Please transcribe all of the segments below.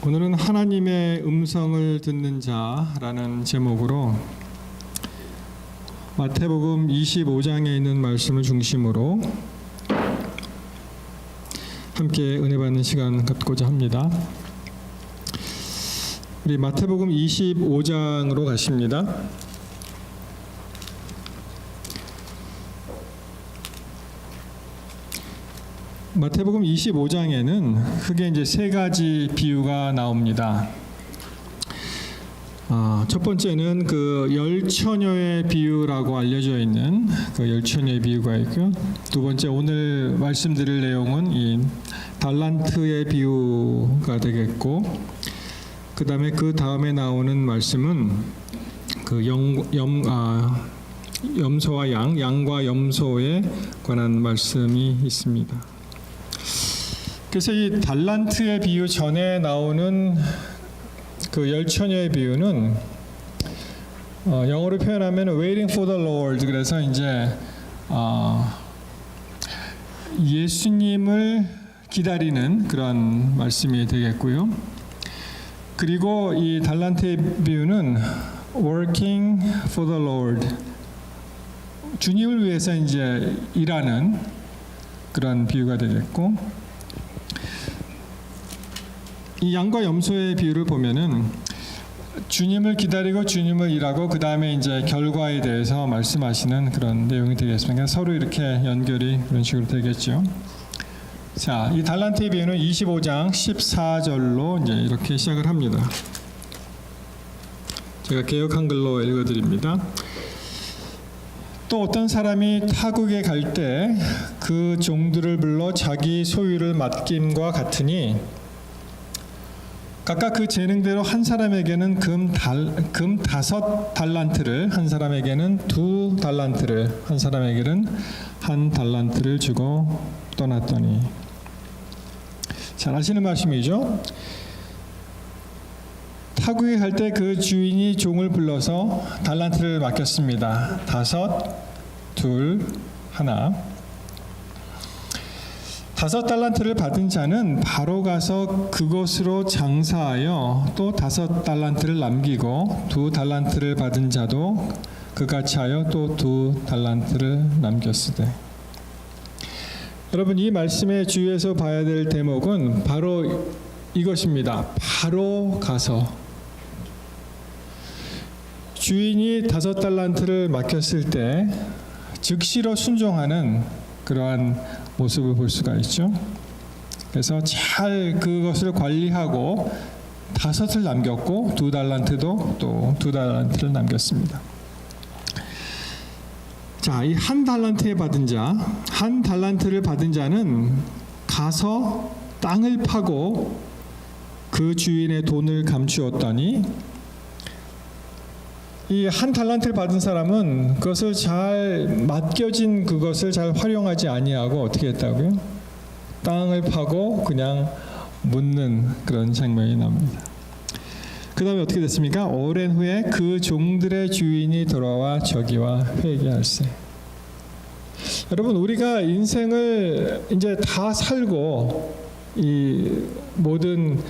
오늘은 하나님의 음성을 듣는 자라는 제목으로 마태복음 25장에 있는 말씀을 중심으로 함께 은혜 받는 시간 갖고자 합니다. 우리 마태복음 25장으로 가십니다. 마태복음 25장에는 크게 이제 세 가지 비유가 나옵니다. 첫 번째는 그 열처녀의 비유라고 알려져 있는 그 열처녀의 비유가 있고요. 두 번째 오늘 말씀드릴 내용은 이 달란트의 비유가 되겠고, 그 다음에 나오는 말씀은 그 염소와 양과 염소에 관한 말씀이 있습니다. 그래서 이 달란트의 비유 전에 나오는 그 열처녀의 비유는 영어로 표현하면 waiting for the Lord, 그래서 이제 예수님을 기다리는 그런 말씀이 되겠고요. 그리고 이 달란트의 비유는 working for the Lord, 주님을 위해서 이제 일하는 그런 비유가 되겠고, 이 양과 염소의 비유를 보면은 주님을 기다리고 주님을 일하고 그 다음에 이제 결과에 대해서 말씀하시는 그런 내용이 되겠습니다. 서로 이렇게 연결이 그런 식으로 되겠죠. 자, 이 달란트의 비유는 25장 14절로 이제 이렇게 시작을 합니다. 제가 개역 한글로 읽어드립니다. 또 어떤 사람이 타국에 갈 때 그 종들을 불러 자기 소유를 맡김과 같으니 각각 그 재능대로 한 사람에게는 금 5달란트를, 한 사람에게는 2달란트를, 한 사람에게는 1달란트를 주고 떠났더니. 잘 아시는 말씀이죠. 타국에 갈 때 그 주인이 종을 불러서 달란트를 맡겼습니다. 5, 2, 1. 5달란트를 받은 자는 바로 가서 그것으로 장사하여 또 5달란트를 남기고 2달란트를 받은 자도 그같이 하여 또 2달란트를 남겼으되. 여러분, 이 말씀의 주위에서 봐야 될 대목은 바로 이것입니다. 바로 가서. 주인이 5달란트를 맡겼을 때 즉시로 순종하는 그러한 모습을 볼 수가 있죠. 그래서 잘 그것을 관리하고 5을 남겼고 2달란트도 또 2달란트를 남겼습니다. 자, 이 1달란트에 받은 자, 1달란트를 받은 자는 가서 땅을 파고 그 주인의 돈을 감추었더니, 이 1달란트를 받은 사람은 그것을 잘 맡겨진 그것을 잘 활용하지 아니하고 어떻게 했다고요? 땅을 파고 그냥 묻는 그런 장면이 나옵니다. 그 다음에 어떻게 됐습니까? 오랜 후에 그 종들의 주인이 돌아와 저기와 회개할세. 여러분, 우리가 인생을 이제 다 살고 이 모든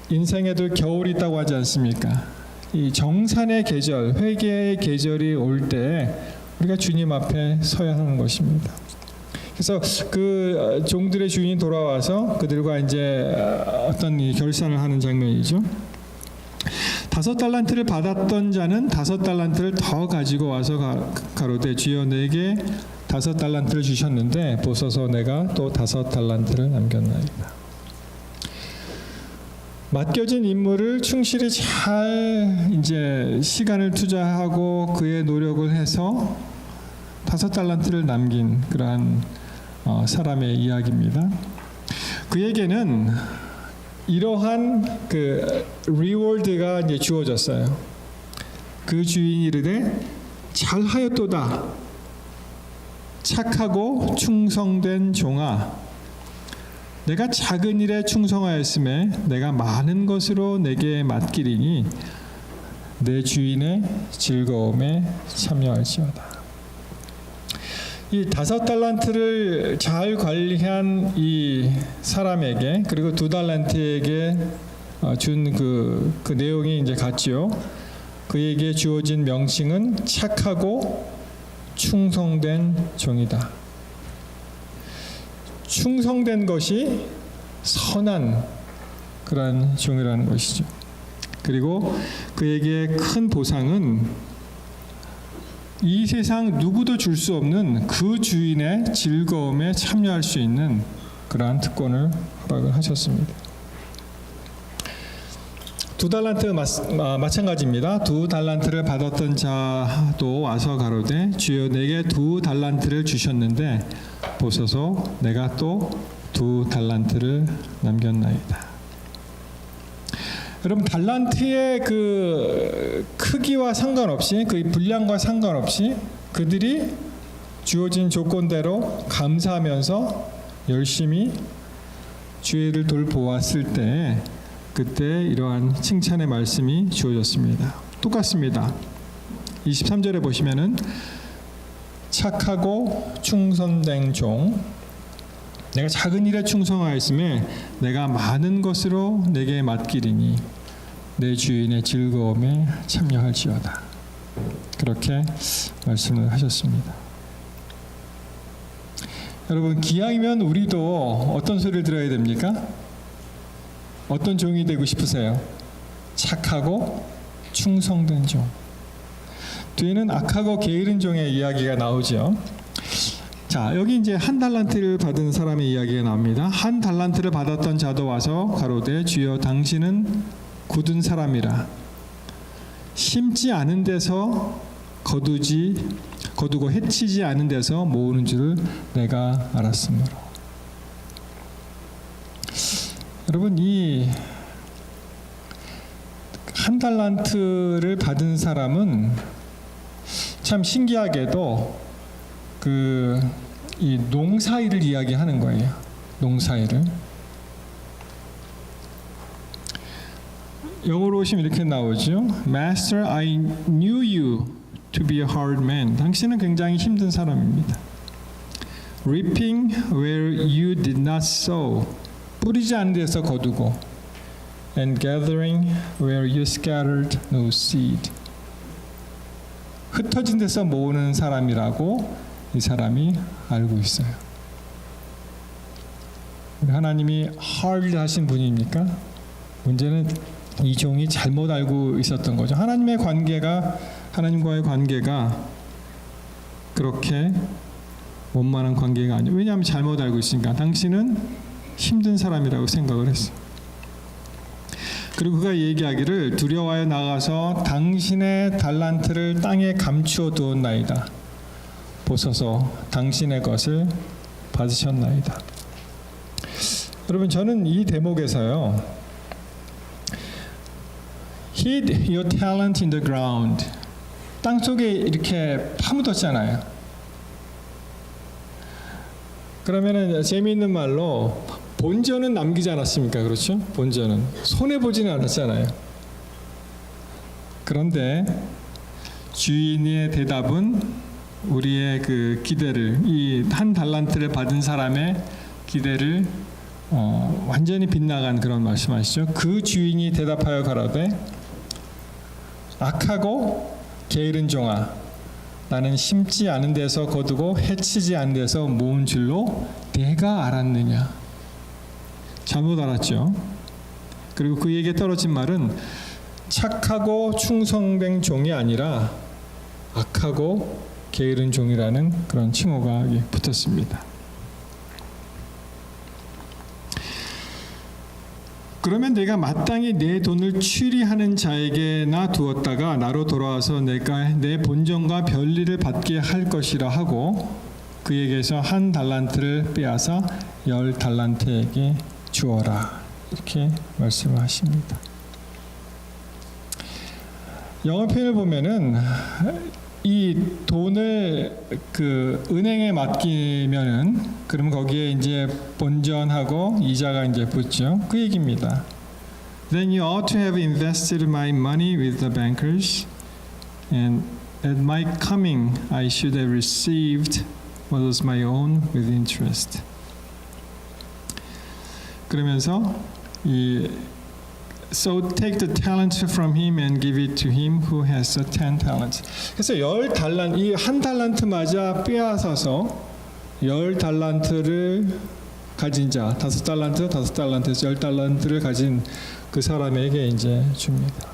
인생에도 겨울이 있다고 하지 않습니까? 이 정산의 계절, 회개의 계절이 올 때 우리가 주님 앞에 서야 하는 것입니다. 그래서 그 종들의 주인이 돌아와서 그들과 이제 어떤 결산을 하는 장면이죠. 5달란트를 받았던 자는 5달란트를 더 가지고 와서 가로되 주여 내게 5달란트를 주셨는데 보소서 내가 또 5달란트를 남겼나이다. 맡겨진 임무를 충실히 잘 이제 시간을 투자하고 그의 노력을 해서 5달란트를 남긴 그러한 사람의 이야기입니다. 그에게는 이러한 그 리워드가 이제 주어졌어요. 그 주인이 이르되 잘하였도다, 착하고 충성된 종아, 내가 작은 일에 충성하였음에 내가 많은 것으로 내게 맡기리니 내 주인의 즐거움에 참여할지어다. 이 5달란트를 잘 관리한 이 사람에게 그리고 2달란트에게 준 그 내용이 이제 같지요. 그에게 주어진 명칭은 착하고 충성된 종이다. 충성된 것이 선한 그러한 종이라는 것이죠. 그리고 그에게 큰 보상은 이 세상 누구도 줄 수 없는 그 주인의 즐거움에 참여할 수 있는 그러한 특권을 허락을 하셨습니다. 2달란트 마찬가지입니다. 2달란트를 받았던 자도 와서 가로되 주여 내게 2달란트를 주셨는데 보소서 내가 또 2달란트를 남겼나이다. 여러분 달란트의 그 크기와 상관없이 그 분량과 상관없이 그들이 주어진 조건대로 감사하면서 열심히 주의를 돌보았을 때 그때 이러한 칭찬의 말씀이 주어졌습니다. 똑같습니다. 23절에 보시면은 착하고 충성된 종 내가 작은 일에 충성하였음에 내가 많은 것으로 내게 맡기리니 내 주인의 즐거움에 참여할지어다. 그렇게 말씀을 하셨습니다. 여러분 기왕이면 우리도 어떤 소리를 들어야 됩니까? 어떤 종이 되고 싶으세요? 착하고 충성된 종. 뒤에는 악하고 게으른 종의 이야기가 나오죠. 자, 여기 이제 1달란트를 받은 사람의 이야기가 나옵니다. 1달란트를 받았던 자도 와서 가로되 주여 당신은 굳은 사람이라 심지 않은 데서 거두고 해치지 않은 데서 모으는 줄을 내가 알았으므로. 여러분 이 1달란트를 받은 사람은 참 신기하게도 이 농사일을 이야기하는 거예요. 농사일을. 영어로 오시면 이렇게 나오죠. Master, I knew you to be a hard man. 당신은 굉장히 힘든 사람입니다. Reaping where you did not sow. 뿌리지 않은 데서 거두고. And gathering where you scattered no seed. 흩어진 데서 모으는 사람이라고 이 사람이 알고 있어요. 하나님이 hard 하신 분입니까? 문제는 이 종이 잘못 알고 있었던 거죠. 하나님과의 관계가 그렇게 원만한 관계가 아니에요. 왜냐하면 잘못 알고 있으니까. 당신은 힘든 사람이라고 생각을 했어요. 그리고 그가 얘기하기를 두려워하여 나가서 당신의 달란트를 땅에 감추어 두었나이다. 보소서 당신의 것을 받으셨나이다. 여러분 저는 이 대목에서요. Hid your talent in the ground. 땅 속에 이렇게 파묻었잖아요. 그러면은 재미있는 말로 본전은 남기지 않았습니까? 그렇죠? 본전은 손해 보지는 않았잖아요. 그런데 주인의 대답은 우리의 그 기대를 이 1달란트를 받은 사람의 기대를 완전히 빗나간 그런 말씀하시죠. 그 주인이 대답하여 가라되 악하고 게으른 종아 나는 심지 않은 데서 거두고 해치지 않은 데서 모은 줄로 내가 알았느냐. 잘못 알았죠. 그리고 그에게 떨어진 말은 착하고 충성된 종이 아니라 악하고 게으른 종이라는 그런 칭호가 여기 붙었습니다. 그러면 내가 마땅히 내 돈을 취리하는 자에게나 두었다가 나로 돌아와서 내가 내 본전과 별리를 받게 할 것이라 하고 그에게서 1달란트를 빼앗아 10달란트에게 주어라. 이렇게 말씀을 하십니다. 영어 표현을 보면은 이 돈을 그 은행에 맡기면은 그러면 거기에 이제 본전하고 이자가 이제 붙죠. 그 얘기입니다. Then you ought to have invested my money with the bankers, and at my coming I should have received what was my own with interest. 그러면서 이 So take the talent from him and give it to him who has 10 talents. 그래서 10달란트, 이 한 달란트마저 빼앗아서 10달란트를 가진 자, 5달란트, 5달란트에서 10달란트를 가진 그 사람에게 이제 줍니다.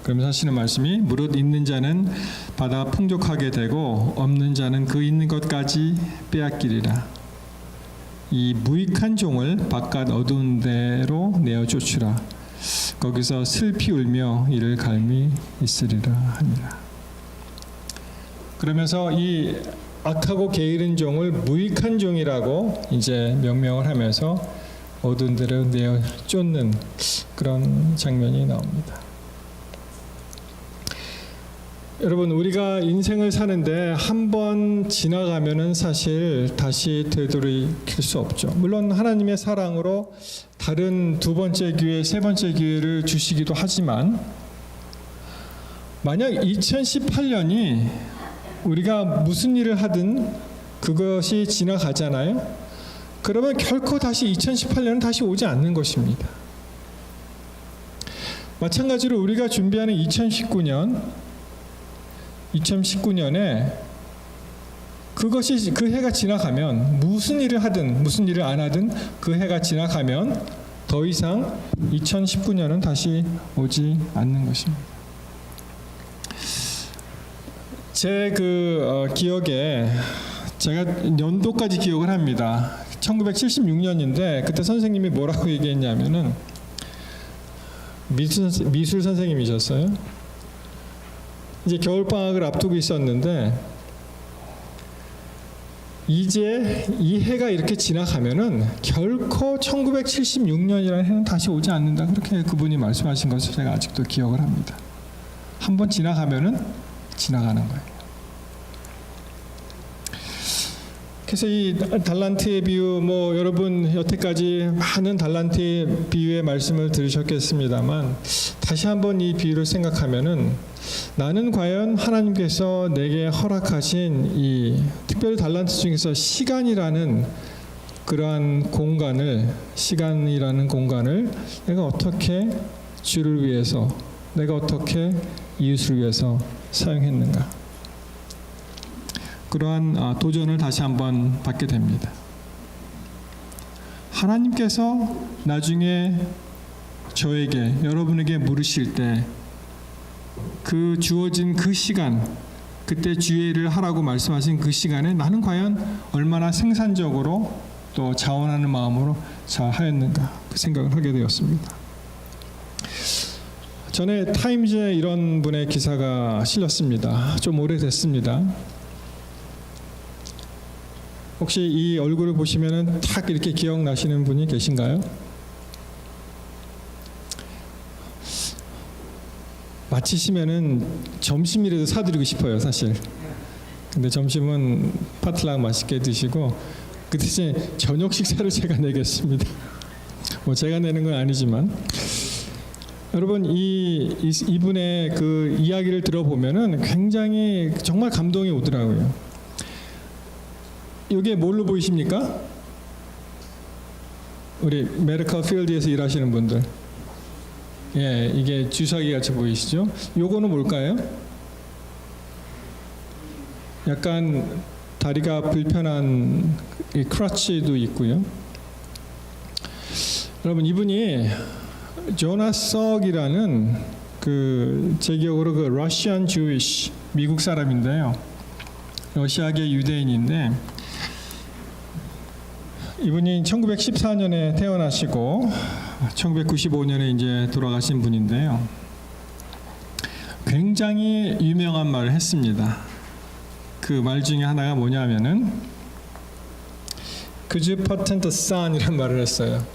그러면서 하시는 말씀이 무릇 있는 자는 받아 풍족하게 되고 없는 자는 그 있는 것까지 빼앗기리라. 이 무익한 종을 바깥 어두운 데로 내어 쫓으라. 거기서 슬피 울며 이를 갈미 있으리라 하니라. 그러면서 이 악하고 게으른 종을 무익한 종이라고 이제 명명을 하면서 어두운 데로 내어 쫓는 그런 장면이 나옵니다. 여러분, 우리가 인생을 사는데 한 번 지나가면은 사실 다시 되돌이킬 수 없죠. 물론 하나님의 사랑으로 다른 두 번째 기회, 세 번째 기회를 주시기도 하지만 만약 2018년이 우리가 무슨 일을 하든 그것이 지나가잖아요. 그러면 결코 다시 2018년은 다시 오지 않는 것입니다. 마찬가지로 우리가 준비하는 2019년에 그것이 그 해가 지나가면 무슨 일을 하든 무슨 일을 안 하든 그 해가 지나가면 더 이상 2019년은 다시 오지 않는 것입니다. 제 기억에 제가 연도까지 기억을 합니다. 1976년인데 그때 선생님이 뭐라고 얘기했냐면은 미술 선생님이셨어요. 이제 겨울방학을 앞두고 있었는데 이제 이 해가 이렇게 지나가면은 결코 1976년이라는 해는 다시 오지 않는다. 그렇게 그분이 말씀하신 것을 제가 아직도 기억을 합니다. 한번 지나가면은 지나가는 거예요. 그래서 이 달란트의 비유, 여러분 여태까지 많은 달란트의 비유의 말씀을 들으셨겠습니다만 다시 한번 이 비유를 생각하면은 나는 과연 하나님께서 내게 허락하신 이 특별히 달란트 중에서 시간이라는 공간을 내가 어떻게 주를 위해서, 내가 어떻게 이웃을 위해서 사용했는가? 그러한 도전을 다시 한번 받게 됩니다. 하나님께서 나중에 저에게, 여러분에게 물으실 때 그 주어진 그 시간, 그때 주의를 하라고 말씀하신 그 시간에 나는 과연 얼마나 생산적으로 또 자원하는 마음으로 잘 하였는가, 그 생각을 하게 되었습니다. 전에 타임즈에 이런 분의 기사가 실렸습니다. 좀 오래됐습니다. 혹시 이 얼굴을 보시면은 탁 이렇게 기억나시는 분이 계신가요? 마치시면은 점심이라도 사드리고 싶어요, 사실. 근데 점심은 파틀랑 맛있게 드시고 그 대신 저녁 식사를 제가 내겠습니다. 제가 내는 건 아니지만 여러분 이분의 그 이야기를 들어보면은 굉장히 정말 감동이 오더라고요. 이게 뭘로 보이십니까? 우리 메디컬 필드에서 일하시는 분들. 예, 이게 주사기 같이 보이시죠? 요거는 뭘까요? 약간 다리가 불편한 이 크러치도 있고요. 여러분 이분이 조나스 석이라는 제 기억으로 러시안 주이시 미국 사람인데요. 러시아계 유대인인데 이분이 1914년에 태어나시고 1995년에 이제 돌아가신 분인데요. 굉장히 유명한 말을 했습니다. 그 말 중에 하나가 뭐냐면은 Could you patent the sun? 이런 말을 했어요.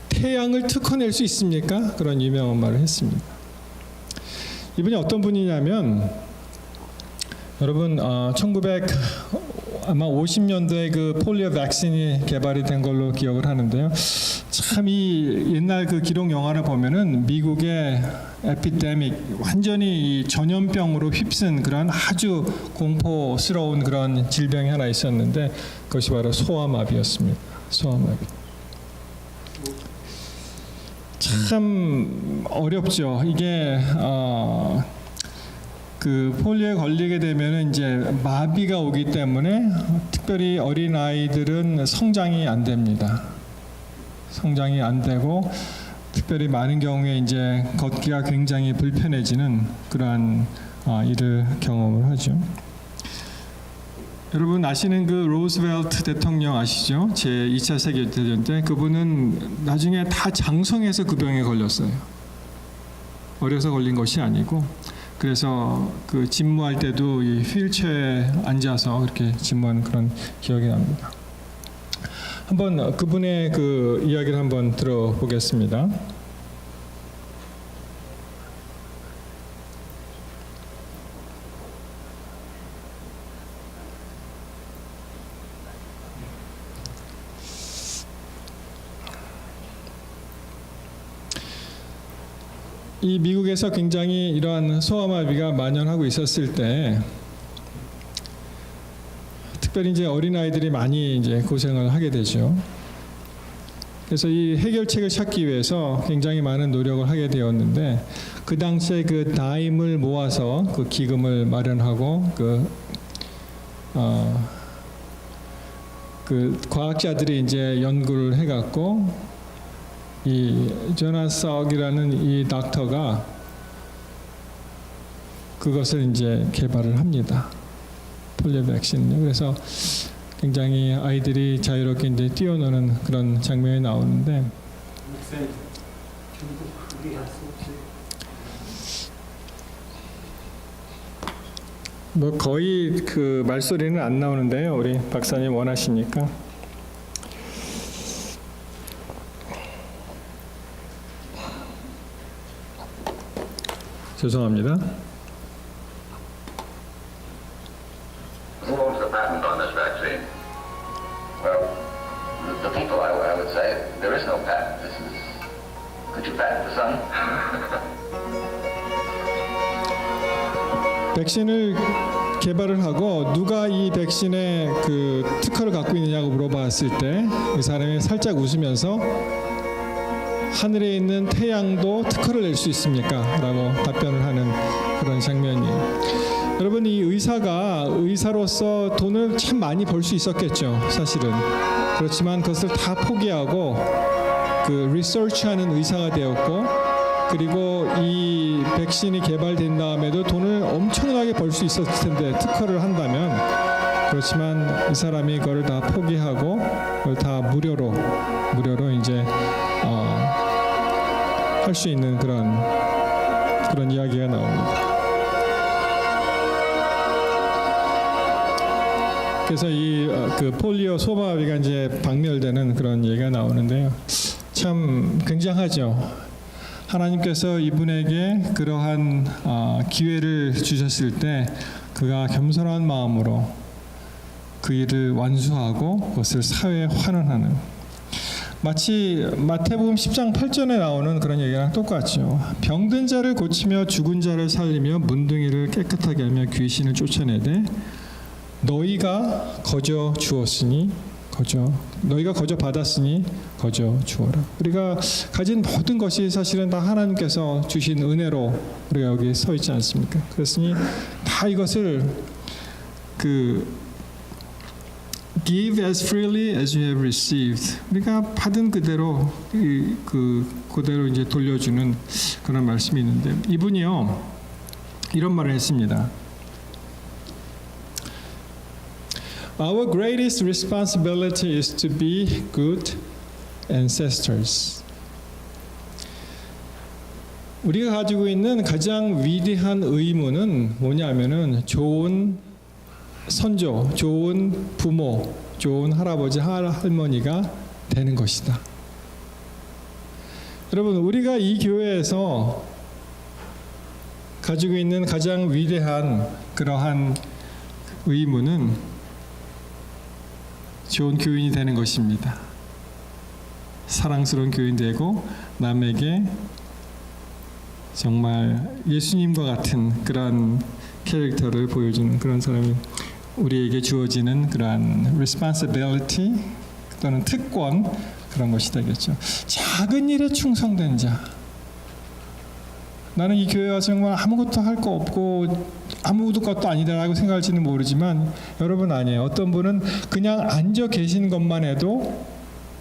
태양을 특허낼 수 있습니까? 그런 유명한 말을 했습니다. 이분이 어떤 분이냐면 여러분 아마 50년도에 그 폴리오 백신이 개발이 된 걸로 기억을 하는데요. 참 이 옛날 그 기록 영화를 보면은 미국의 에피데믹 완전히 이 전염병으로 휩쓴 그런 아주 공포스러운 그런 질병이 하나 있었는데 그것이 바로 소아마비였습니다. 소아마비. 참 어렵죠. 이게 그 폴리오에 걸리게 되면은 이제 마비가 오기 때문에 특별히 어린 아이들은 성장이 안 됩니다. 성장이 안 되고 특별히 많은 경우에 이제 걷기가 굉장히 불편해지는 그러한 일을 경험을 하죠. 여러분 아시는 그 로즈벨트 대통령 아시죠? 제 2차 세계대전 때 그분은 나중에 다 장성해서 그 병에 걸렸어요. 어려서 걸린 것이 아니고 그래서 그 집무할 때도 이 휠체어에 앉아서 그렇게 집무하는 그런 기억이 납니다. 한번 그분의 그 이야기를 한번 들어보겠습니다. 이 미국에서 굉장히 이러한 소아마비가 만연하고 있었을 때 특별히 이제 어린 아이들이 많이 이제 고생을 하게 되죠. 그래서 이 해결책을 찾기 위해서 굉장히 많은 노력을 하게 되었는데 그 당시에 그 다임을 모아서 그 기금을 마련하고 그 과학자들이 이제 연구를 해갖고 이 조나스 석이라는 이 닥터가 그것을 이제 개발을 합니다. 폴리오 백신은요. 그래서 굉장히 아이들이 자유롭게 이제 뛰어노는 그런 장면이 나오는데 뭐 거의 그 말소리는 안 나오는데요. 우리 박사님 원하시니까. 죄송합니다. Who owns the patent on this vaccine? Well, the people, I would say. There is no patent. This is... Could you patent the sun? 백신을 개발을 하고 누가 이 백신의 그 특허를 갖고 있느냐고 물어봤을 때 이 사람이 살짝 웃으면서 하늘에 있는 태양도 특허를 낼 수 있습니까? 라고 답변을 하는 그런 장면이에요. 여러분 이 의사가 의사로서 돈을 참 많이 벌 수 있었겠죠. 사실은. 그렇지만 그것을 다 포기하고 그 리서치하는 의사가 되었고 그리고 이 백신이 개발된 다음에도 돈을 엄청나게 벌 수 있었을 텐데 특허를 한다면 그렇지만 이 사람이 그걸 다 포기하고 그걸 다 무료로 이제 할 수 있는 그런 이야기가 나옵니다. 그래서 이 그 폴리오 소아마비가 이제 박멸되는 그런 얘기가 나오는데요. 참 굉장하죠. 하나님께서 이분에게 그러한 기회를 주셨을 때 그가 겸손한 마음으로 그 일을 완수하고 그것을 사회에 환원하는 마치 마태복음 10장 8절에 나오는 그런 얘기랑 똑같죠. 병든 자를 고치며 죽은 자를 살리며 문둥이를 깨끗하게 하며 귀신을 쫓아내되 너희가 거저 주었으니 너희가 거저 받았으니 거저 주어라. 우리가 가진 모든 것이 사실은 다 하나님께서 주신 은혜로 우리가 여기 서 있지 않습니까? 그랬으니 다 이것을 give as freely as you have received. 우리가 받은 그대로 그대로 이제 돌려주는 그런 말씀이 있는데 이분이요 이런 말을 했습니다. Our greatest responsibility is to be good ancestors. 우리가 가지고 있는 가장 위대한 의무는 뭐냐면은 좋은 선조, 좋은 부모, 좋은 할아버지, 할머니가 되는 것이다. 여러분, 우리가 이 교회에서 가지고 있는 가장 위대한 그러한 의무는 좋은 교인이 되는 것입니다. 사랑스러운 교인 되고 남에게 정말 예수님과 같은 그런 캐릭터를 보여주는 그런 사람이 우리에게 주어지는 그러한 responsibility 또는 특권 그런 것이 되겠죠. 작은 일에 충성된 자. 나는 이 교회 와서 정말 아무것도 할 거 없고 아무것도 아니다라고 생각할지는 모르지만 여러분 아니에요. 어떤 분은 그냥 앉아 계신 것만 해도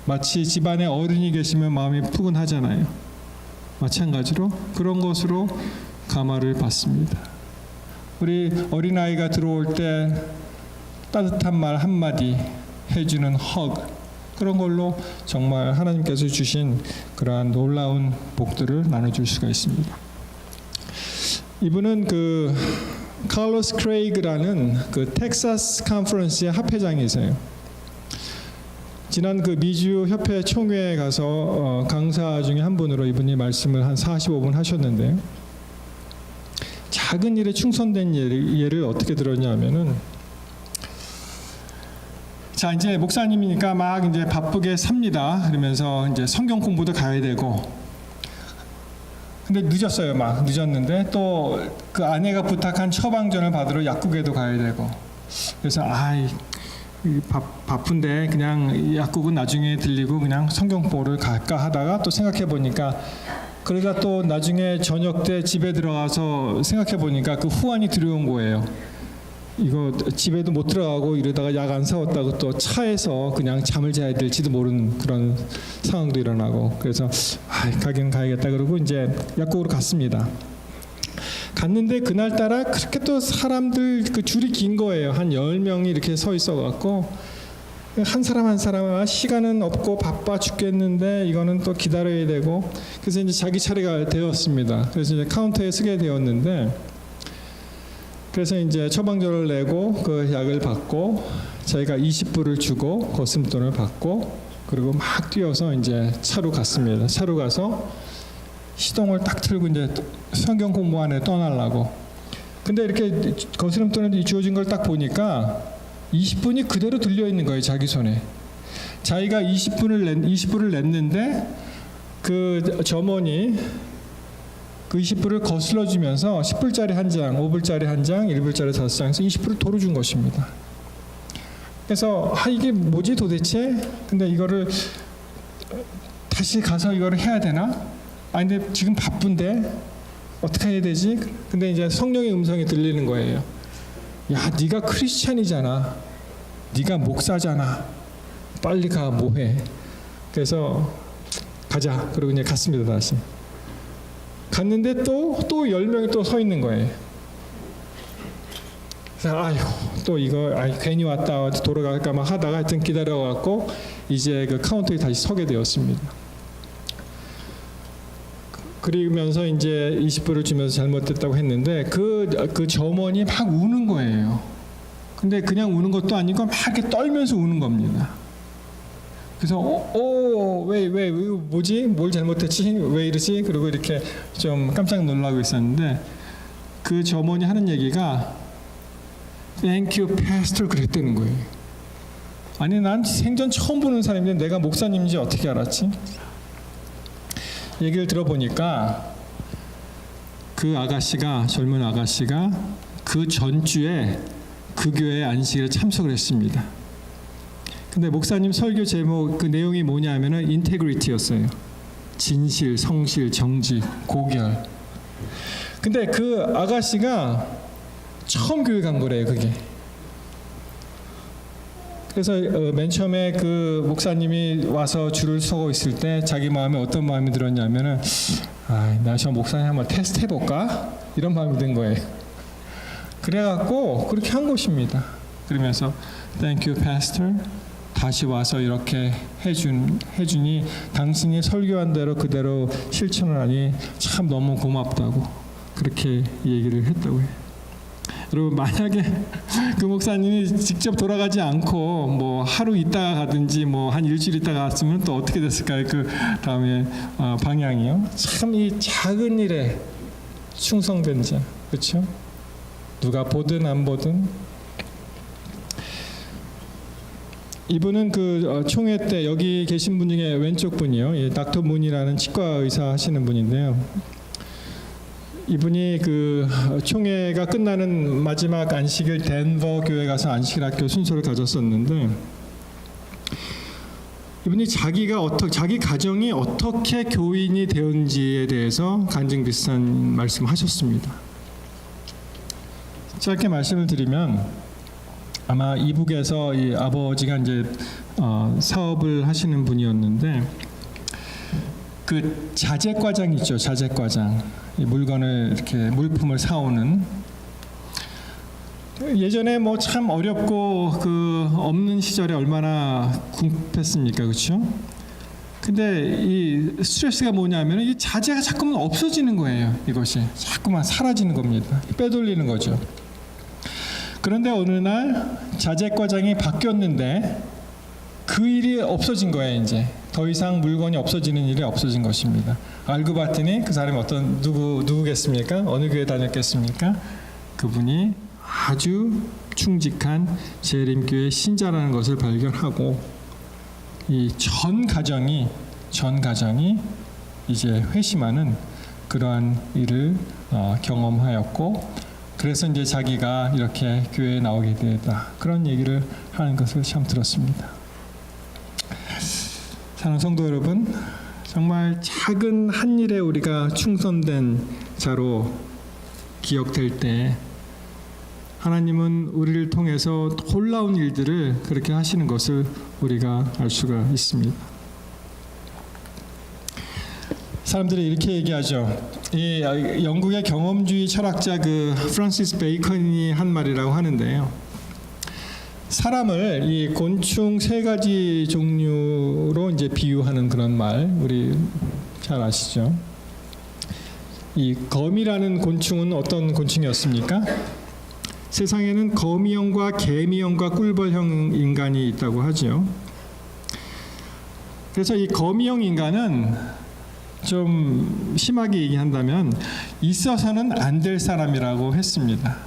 마치 집안에 어른이 계시면 마음이 푸근하잖아요. 마찬가지로 그런 것으로 감화를 받습니다. 우리 어린아이가 들어올 때 따뜻한 말 한마디 해주는 허그 그런 걸로 정말 하나님께서 주신 그러한 놀라운 복들을 나눠줄 수가 있습니다. 이분은 그 칼로스 크레이그라는 그 텍사스 컨퍼런스의 합회장이세요. 지난 그 미주 협회 총회에 가서 강사 중에 한 분으로 이분이 말씀을 한 45분 하셨는데요. 작은 일에 충성된 예를 어떻게 들었냐면은 자 이제 목사님이니까 막 이제 바쁘게 삽니다. 그러면서 이제 성경 공부도 가야 되고 근데 늦었어요. 막 늦었는데 또 그 아내가 부탁한 처방전을 받으러 약국에도 가야 되고 그래서 바쁜데 그냥 약국은 나중에 들리고 그냥 성경보를 갈까 하다가 또 생각해 보니까 그러다 또 나중에 저녁 때 집에 들어가서 생각해 보니까 그 후환이 들어온 거예요. 이거 집에도 못 들어가고 이러다가 약 안 사왔다고 또 차에서 그냥 잠을 자야 될지도 모르는 그런 상황도 일어나고 그래서 가긴 가야겠다 그러고 이제 약국으로 갔습니다. 갔는데 그날따라 그렇게 또 사람들 그 줄이 긴 거예요. 한 10명이 이렇게 서 있어 갖고 한 사람 한 사람 시간은 없고 바빠 죽겠는데 이거는 또 기다려야 되고 그래서 이제 자기 차례가 되었습니다. 그래서 이제 카운터에 서게 되었는데 그래서 이제 처방전을 내고 그 약을 받고 저희가 20불을 주고 거스름돈을 받고 그리고 막 뛰어서 이제 차로 갔습니다. 차로 가서 시동을 딱 틀고 이제 성경 공부안에 떠나려고. 근데 이렇게 거스름돈이 주어진 걸 딱 보니까 20분이 그대로 들려 있는 거예요. 자기 손에. 자기가 20불을 냈는데 그 점원이 그 20불을 거슬러 주면서 10불짜리 한 장, 5불짜리 한 장, 1불짜리 5장에서 20불을 도로 준 것입니다. 그래서 이게 뭐지 도대체? 근데 이거를 다시 가서 이거를 해야 되나? 근데 지금 바쁜데 어떻게 해야 되지? 근데 이제 성령의 음성이 들리는 거예요. 야, 네가 크리스찬이잖아. 네가 목사잖아. 빨리 가 뭐해? 그래서 가자. 그리고 이제 갔습니다 다시. 갔는데 또 10명이 또 서 있는 거예요. 그래서 또 이거 괜히 왔다 돌아갈까 막 하다가 하여튼 기다려갖고 이제 그 카운터에 다시 서게 되었습니다. 그러면서 이제 20불을 주면서 잘못됐다고 했는데 그 점원이 막 우는 거예요. 근데 그냥 우는 것도 아니고 막 이렇게 떨면서 우는 겁니다. 그래서 왜 뭐지? 뭘 잘못했지? 왜 이러지? 그리고 이렇게 좀 깜짝 놀라고 있었는데 그 점원이 하는 얘기가 Thank you, Pastor 그랬다는 거예요. 아니 난 생전 처음 보는 사람인데 내가 목사님인지 어떻게 알았지? 얘기를 들어보니까 그 젊은 아가씨가 그 전주에 그 교회 안식일에 참석을 했습니다. 근데 목사님 설교 제목 그 내용이 뭐냐면은 인테그리티였어요. 진실, 성실, 정직, 고결. 근데 그 아가씨가 처음 교회 간 거래요, 그게. 그래서 맨 처음에 그 목사님이 와서 줄을 서고 있을 때 자기 마음에 어떤 마음이 들었냐면은 나 저 목사님 한번 테스트 해볼까? 이런 마음이 든 거예요. 그래갖고 그렇게 한 것입니다. 그러면서 Thank you, Pastor. 다시 와서 이렇게 해주니 당신이 설교한 대로 그대로 실천을 하니 참 너무 고맙다고 그렇게 얘기를 했다고 해요. 여러분 만약에 그 목사님이 직접 돌아가지 않고 뭐 하루 있다가 가든지 뭐 한 일주일 있다가 갔으면 또 어떻게 됐을까요? 그 다음에 방향이요. 참 이 작은 일에 충성된 자, 그렇죠? 누가 보든 안 보든 이분은 그 총회 때 여기 계신 분 중에 왼쪽 분이요. 예, 닥터 문이라는 치과 의사 하시는 분인데요. 이분이 그 총회가 끝나는 마지막 안식일 덴버 교회 가서 안식일 학교 순서를 가졌었는데 이분이 자기 가정이 어떻게 교인이 되었는지에 대해서 간증 비슷한 말씀하셨습니다. 짧게 말씀을 드리면 아마 이북에서 이 아버지가 이제 사업을 하시는 분이었는데 그 자재과장 있죠, 자재과장. 이 물건을 이렇게 물품을 사오는. 예전에 뭐 참 어렵고 그 없는 시절에 얼마나 궁핍했습니까, 그렇죠? 근데 이 스트레스가 뭐냐면 이 자재가 자꾸만 없어지는 거예요. 이것이 자꾸만 사라지는 겁니다. 빼돌리는 거죠. 그런데 어느 날 자재과장이 바뀌었는데 그 일이 없어진 거예요. 이제 더 이상 물건이 없어지는 일이 없어진 것입니다. 알고 봤더니 그 사람이 누구겠습니까? 어느 교회 다녔겠습니까? 그분이 아주 충직한 재림교회 신자라는 것을 발견하고 이 전 가정이 이제 회심하는 그러한 일을 경험하였고, 그래서 이제 자기가 이렇게 교회에 나오게 되었다, 그런 얘기를 하는 것을 참 들었습니다. 사랑하는 성도 여러분, 정말 작은 한 일에 우리가 충성된 자로 기억될 때 하나님은 우리를 통해서 놀라운 일들을 그렇게 하시는 것을 우리가 알 수가 있습니다. 사람들이 이렇게 얘기하죠. 이 영국의 경험주의 철학자 그 프란시스 베이컨이 한 말이라고 하는데요. 사람을 이 곤충 3가지 종류로 이제 비유하는 그런 말, 우리 잘 아시죠? 이 거미라는 곤충은 어떤 곤충이었습니까? 세상에는 거미형과 개미형과 꿀벌형 인간이 있다고 하죠. 그래서 이 거미형 인간은 좀 심하게 얘기한다면 있어서는 안 될 사람이라고 했습니다.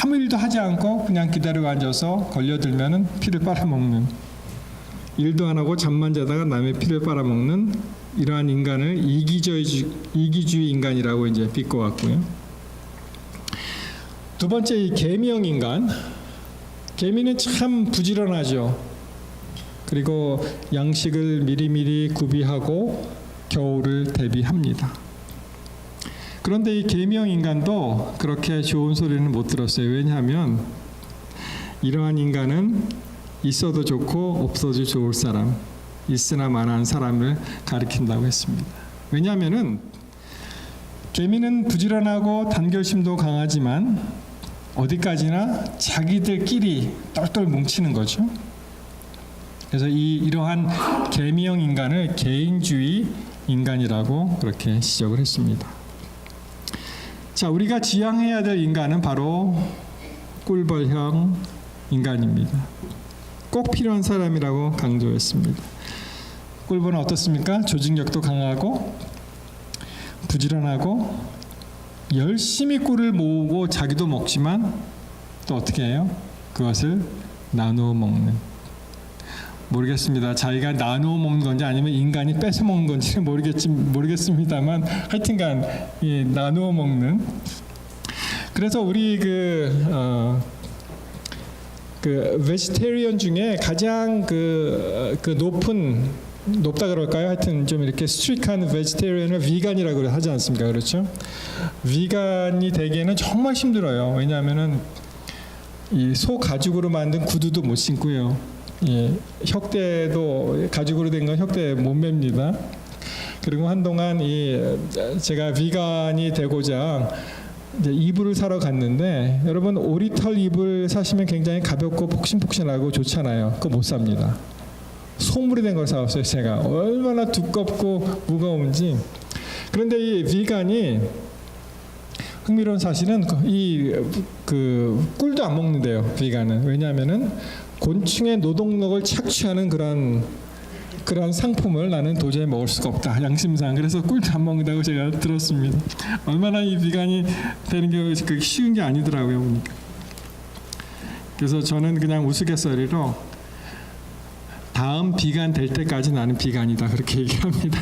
아무 일도 하지 않고 그냥 기다리고 앉아서 걸려들면은 피를 빨아먹는, 일도 안 하고 잠만 자다가 남의 피를 빨아먹는 이러한 인간을 이기주의 인간이라고 이제 비꼬았고요. 두 번째, 이 개미형 인간. 개미는 참 부지런하죠. 그리고 양식을 미리미리 구비하고 겨울을 대비합니다. 그런데 이 개미형 인간도 그렇게 좋은 소리는 못 들었어요. 왜냐하면 이러한 인간은 있어도 좋고 없어도 좋을 사람, 있으나 마나한 사람을 가리킨다고 했습니다. 왜냐하면은 개미는 부지런하고 단결심도 강하지만 어디까지나 자기들끼리 똘똘 뭉치는 거죠. 그래서 이러한 개미형 인간을 개인주의 인간이라고 그렇게 지적을 했습니다. 자, 우리가 지향해야 될 인간은 바로 꿀벌형 인간입니다. 꼭 필요한 사람이라고 강조했습니다. 꿀벌은 어떻습니까? 조직력도 강하고 부지런하고 열심히 꿀을 모으고 자기도 먹지만 또 어떻게 해요? 그것을 나누어 먹는. 모르겠습니다. 자기가 나누어 먹는 건지 아니면 인간이 뺏어 먹는 건지는 모르겠습니다만 하여튼간 나누어 먹는. 그래서 우리 그 베지테리언 중에 가장 높다 그럴까요? 하여튼 좀 이렇게 스트릭한 베지테리언을 비간이라고 하지 않습니까? 그렇죠? 비간이 되기에는 정말 힘들어요. 왜냐하면은 이 소 가죽으로 만든 구두도 못 신고요. 예, 혁대도 가죽으로 된 건 혁대 못 맵니다. 그리고 한동안 제가 비간이 되고자 이제 이불을 사러 갔는데, 여러분 오리털 이불 사시면 굉장히 가볍고 폭신폭신하고 좋잖아요. 그거 못 삽니다. 소물이 된 걸 사왔어요. 제가 얼마나 두껍고 무거운지. 그런데 이 비간이 흥미로운 사실은 꿀도 안 먹는데요. 비간은. 왜냐하면은 곤충의 노동력을 착취하는 그런 상품을 나는 도저히 먹을 수가 없다, 양심상. 그래서 꿀도 안 먹는다고 제가 들었습니다. 얼마나 이 비간이 되는 게 쉬운 게 아니더라고요, 보니까. 그래서 저는 그냥 우스갯소리로 다음 비간 될 때까지 나는 비간이다 그렇게 얘기합니다.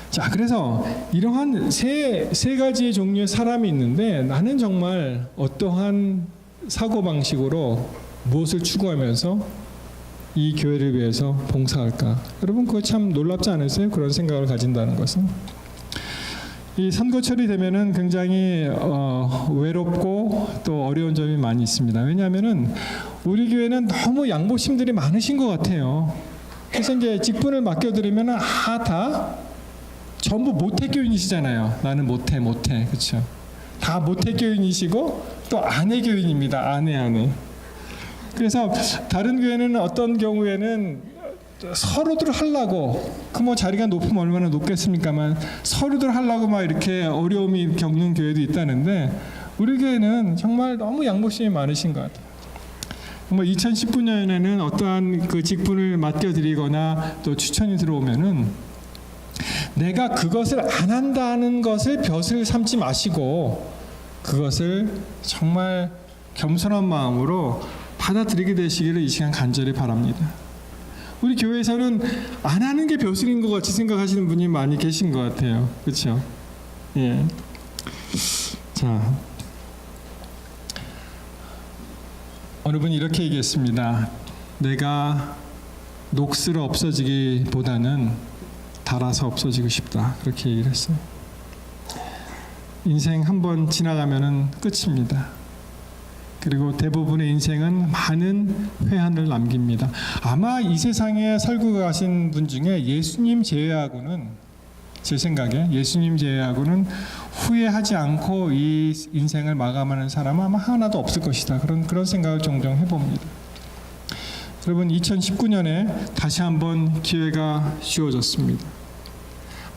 자, 그래서 이러한 세 가지의 종류의 사람이 있는데 나는 정말 어떠한 사고 방식으로 무엇을 추구하면서 이 교회를 위해서 봉사할까? 여러분 그거 참 놀랍지 않으세요? 그런 생각을 가진다는 것은. 이 선거철이 되면은 굉장히 외롭고 또 어려운 점이 많이 있습니다. 왜냐하면은 우리 교회는 너무 양보심들이 많으신 것 같아요. 그래서 이제 직분을 맡겨드리면은 다 전부 모태교인이시잖아요. 나는 모태, 그렇죠? 다 모태교인이시고 또 아내교인입니다. 아내. 그래서 다른 교회는 어떤 경우에는 서로들 하려고 그 뭐 자리가 높으면 얼마나 높겠습니까만 서로들 하려고 막 이렇게 어려움이 겪는 교회도 있다는데 우리 교회는 정말 너무 양보심이 많으신 것 같아요. 뭐 2019년에는 어떠한 그 직분을 맡겨드리거나 또 추천이 들어오면은 내가 그것을 안 한다는 것을 벼슬 삼지 마시고 그것을 정말 겸손한 마음으로 받아들이게 되시기를 이 시간 간절히 바랍니다. 우리 교회에서는 안 하는 게 벼슬인 것 같이 생각하시는 분이 많이 계신 것 같아요. 그렇죠? 예. 자, 어느 분이 이렇게 얘기했습니다. 내가 녹슬어 없어지기보다는 달아서 없어지고 싶다. 그렇게 얘기를 했어요. 인생 한 번 지나가면은 끝입니다. 그리고 대부분의 인생은 많은 회한을 남깁니다. 아마 이 세상에 살고 가신 분 중에 예수님 제외하고는 제 생각에 예수님 제외하고는 후회하지 않고 이 인생을 마감하는 사람은 아마 하나도 없을 것이다. 그런 생각을 종종 해봅니다. 여러분 2019년에 다시 한번 기회가 주어졌습니다.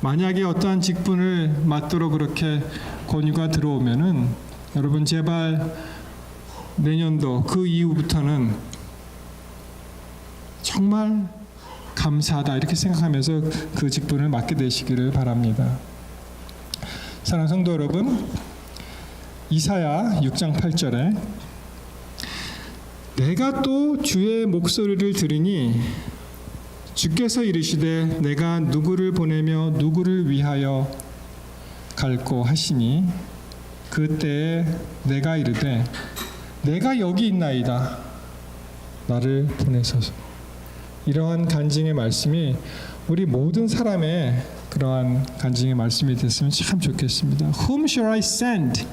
만약에 어떠한 직분을 맡도록 그렇게 권유가 들어오면은 여러분 제발 내년도 그 이후부터는 정말 감사하다 이렇게 생각하면서 그 직분을 맡게 되시기를 바랍니다. 사랑하는 성도 여러분, 이사야 6장 8절에 내가 또 주의 목소리를 들으니 주께서 이르시되 내가 누구를 보내며 누구를 위하여 갈고 하시니 그때에 내가 이르되 내가 여기 있나이다 나를 보내소서. 이러한 간증의 말씀이 우리 모든 사람의 그러한 간증의 말씀이 됐으면 참 좋겠습니다. Whom shall I send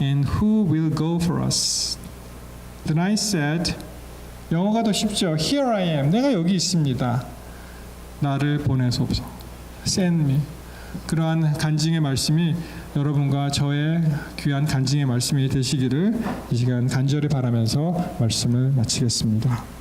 and who will go for us? Then I said, 영어가 더 쉽죠. Here I am. 내가 여기 있습니다. 나를 보내소서. Send me. 그러한 간증의 말씀이 여러분과 저의 귀한 간증의 말씀이 되시기를 이 시간 간절히 바라면서 말씀을 마치겠습니다.